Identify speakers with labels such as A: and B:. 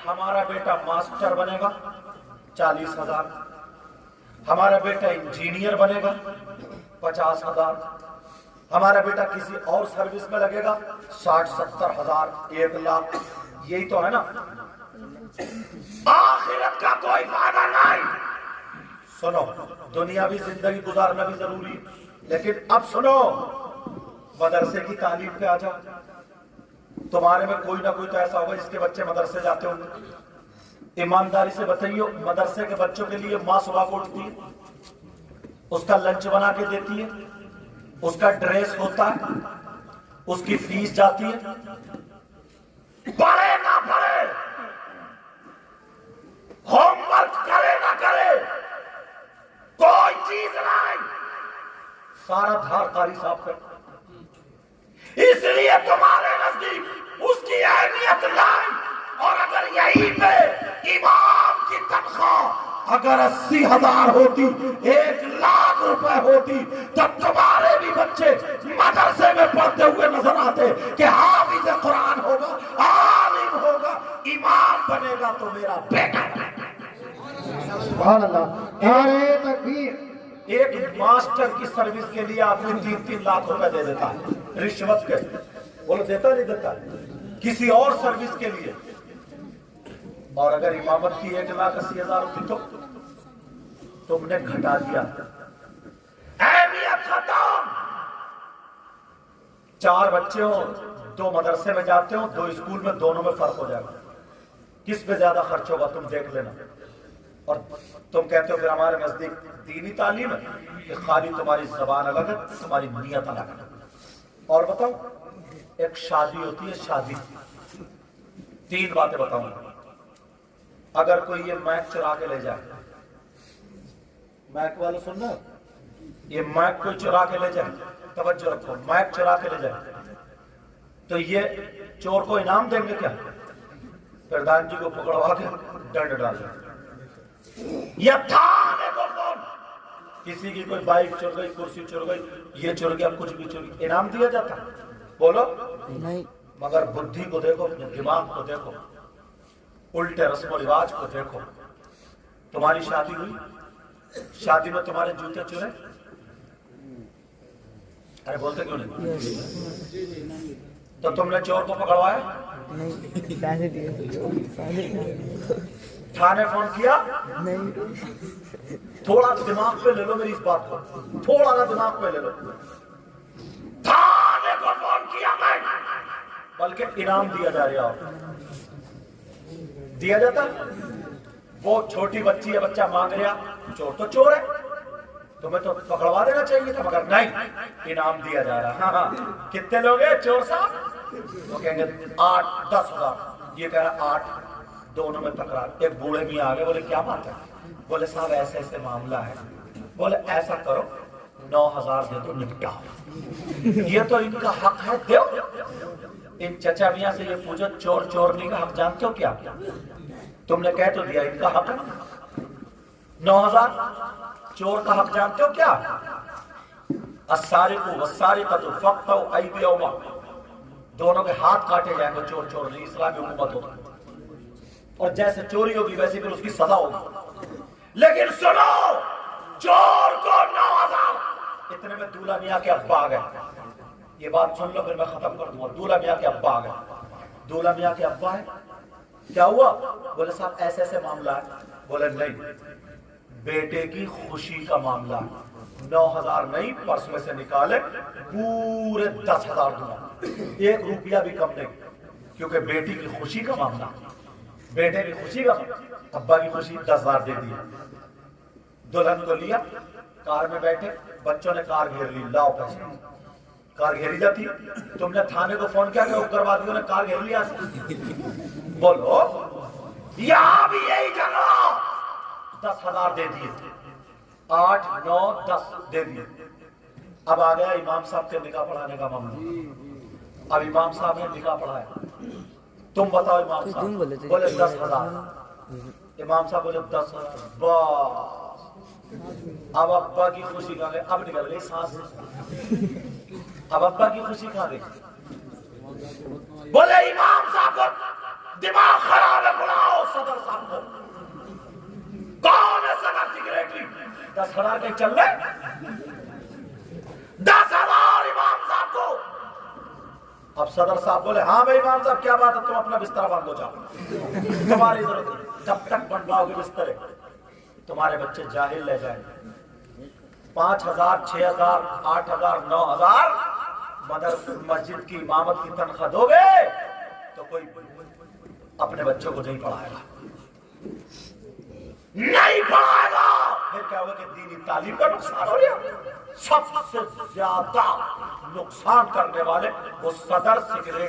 A: ہمارا بیٹا ماسٹر بنے گا 40,000، ہمارا بیٹا انجینئر بنے گا 50,000، ہمارا بیٹا کسی اور سروس میں لگے گا 60-70,000، 1,00,000۔ یہی تو ہے نا، آخرت کا کوئی فائدہ نہیں۔ سنو، دنیاوی زندگی گزارنا بھی ضروری ہے، لیکن اب سنو، مدرسے کی تعلیم پہ آ جاؤ۔ تمہارے میں کوئی نہ کوئی تو ایسا ہوگا جس کے بچے مدرسے جاتے ہوں گے۔ ایمانداری سے بتائیے، مدرسے کے بچوں کے لیے ماں صبح کو اٹھتی ہے، اس کا لنچ بنا کے دیتی ہے، اس کا ڈریس ہوتا ہے، اس کی فیس جاتی ہے، پڑھے نہ پڑھے، ہوم ورک کرے نہ کرے، کوئی چیز نہیں، سارا دھار کاری صاف کر۔ اس لیے تمہارے نزدیک اس کی اہمیت نہیں، اور اگر یہی پہ امام کی تنخواہ اگر 80,000 ہوتی، 1,00,000 روپے ہوتی، تب تمہارے بھی بچے مدرسے میں پڑھتے ہوئے نظر آتے کہ حافظ قرآن ہوگا، عالم ہوگا، امام بنے گا تو میرا بیٹا بنے گا۔
B: سبحان اللہ، نعرہ تکبیر۔
A: ایک ماسٹر کی سروس کے لیے آدمی 3-3 لاکھ روپے دے دیتا ہے رشوت کے، بولو دیتا نہیں دیتا، کسی اور سروس کے لیے۔ اور اگر امامت کی 1,80,000 ہوتی تو تم نے گھٹا دیا، اہمیت ختم۔ 4 بچے ہوں، 2 مدرسے میں جاتے ہوں، 2 اسکول میں، دونوں میں فرق ہو جائے گا، کس پہ زیادہ خرچ ہوگا تم دیکھ لینا۔ اور تم کہتے ہو پھر ہمارے نزدیک دینی تعلیم ہے، کہ خالی تمہاری زبان الگ ہے، تمہاری نیت الگ ہے۔ اور بتاؤ، ایک شادی ہوتی ہے، شادی 3 باتیں بتاؤں گا۔ اگر کوئی یہ مائک چرا کے لے جائے، مائک والے سننا، یہ مائک کوئی چرا کے لے جائے، توجہ رکھو، مائک چرا کے لے جائے تو یہ چور کو انعام دیں گے کیا؟ پردھان جی کو پکڑوا کے ڈنڈ ڈال دیں، یا تھانے کو فون، کسی کی کوئی بائک چور گئی، کرسی چور گئی، یہ چور گیا، کچھ بھی چور گیا، انعام دیا جاتا؟ بولو نہیں۔ مگر بدھی کو دیکھو، اپنے دماغ کو دیکھو، الٹے رسم و رواج کو دیکھو۔ تمہاری شادی ہوئی، شادی میں تمہارے جوتے چورے، ارے بولتے کیوں نہیں؟ تو تم نے چور کو پکڑوایا؟ تھانے فون کیا؟ تھوڑا دماغ پہ لے لو میری اس بات کو، تھوڑا سا دماغ پہ لے لو۔ تھانے کو فون کیا نہیں، بلکہ انعام دیا جا رہا ہو، دیا جاتا۔ وہ چھوٹی بچی ہے، بچہ مانگ رہا، چور تو چور ہے، تمہیں تو پکڑوا دینا چاہیے تھا، مگر نہیں، انعام دیا جا رہا۔ ہاں ہاں، کتنے لوگ ہیں چور صاحب؟ وہ کہیں گے 8-10,000، یہ کہہ رہا 8، دونوں میں تکرار۔ ایک بوڑھے میں آ گئے، بولے کیا بات ہے؟ بولے صاحب ایسے ایسے معاملہ ہے۔ بولے ایسا کرو 9,000 دے دو، نپٹاؤ، یہ تو ان کا حق ہے، دیو۔ ان چچا میاں سے یہ پوچھو، چور چورنی کا حق جانتے ہو کیا؟ تم نے کہہ تو دیا ان کا حق ہے 9,000، چور کا حق جانتے ہو کیا؟ السارق والسارقۃ فاقطعوا ایدیہما، دونوں کے ہاتھ کاٹے جائیں گے، چور چور نہیں، اسلامی حکومت ہوگی، اور جیسے چوری ہوگی ویسے پھر اس کی سزا ہوگی۔ لیکن سنو، چور کو 9,000، اتنے میں دولہا میاں کے ابا آ گئے۔ یہ بات سن لو پھر میں ختم کر دوں گا۔ دولہا میاں کے ابا آ گئے، دولہا میاں کے ابا ہے، کیا ہوا؟ بولے صاحب ایسے ایسے معاملہ ہے۔ بولے نہیں، بیٹے کی خوشی کا معاملہ ہے، 9,000 نہیں، پرس میں سے نکالے پورے 10,000 دوں گا، 1 روپیہ بھی کم نہیں، کیونکہ بیٹی کی خوشی کا معاملہ، بیٹے کی خوشی کا معاملہ۔ ابا کی خوشی 10,000 دے دیا، دلہن کو لیا، کار میں بیٹھے، بچوں نے کار گھیر لی، لاؤ پیسے، کار گھیری جاتی۔ تم نے تھانے کو فون کیا کہ اگروادیوں نے کار گھیر لیا؟ بولو، یہاں بھی یہی جھگڑا، 10,000 دے دیے، 8, 9, 10 دے دیے۔ اب آ گیا امام صاحب کے نکاح پڑھانے کا معاملہ۔ اب امام صاحب نے نکاح پڑھایا، تم بتاؤ امام صاحب، بولے 10,000، امام صاحب بولے 10,000، بس اب ابا کی خوشی کہاں گئی؟ اب نکل گئی سانس، اب ابا کی خوشی کہاں گئی؟ بولے امام صاحب کو دماغ خراب ہے، بلاؤ کو. کون ہے صدر سیکریٹری؟ 10,000 کے چل رہے 10,000 امام صاحب کو. اب صدر صاحب بولے ہاں بھائی امام صاحب کیا بات ہے, تم اپنا بستر باندھو جاؤ, تمہاری ضرورت ہے. جب تک بنواؤ گے بستر تمہارے بچے جاہل رہ جائیں گے. 5,000 6,000 8,000 9,000 مگر مسجد کی امامت کی تنخواہ دو گے تو کوئی اپنے بچوں کو نہیں پڑھائے گا, نہیں پڑھائے گا. پھر کیا ہوگا کہ دینی تعلیم کا نقصان ہو رہا. سب سے زیادہ نقصان کرنے والے وہ صدر سیکریٹری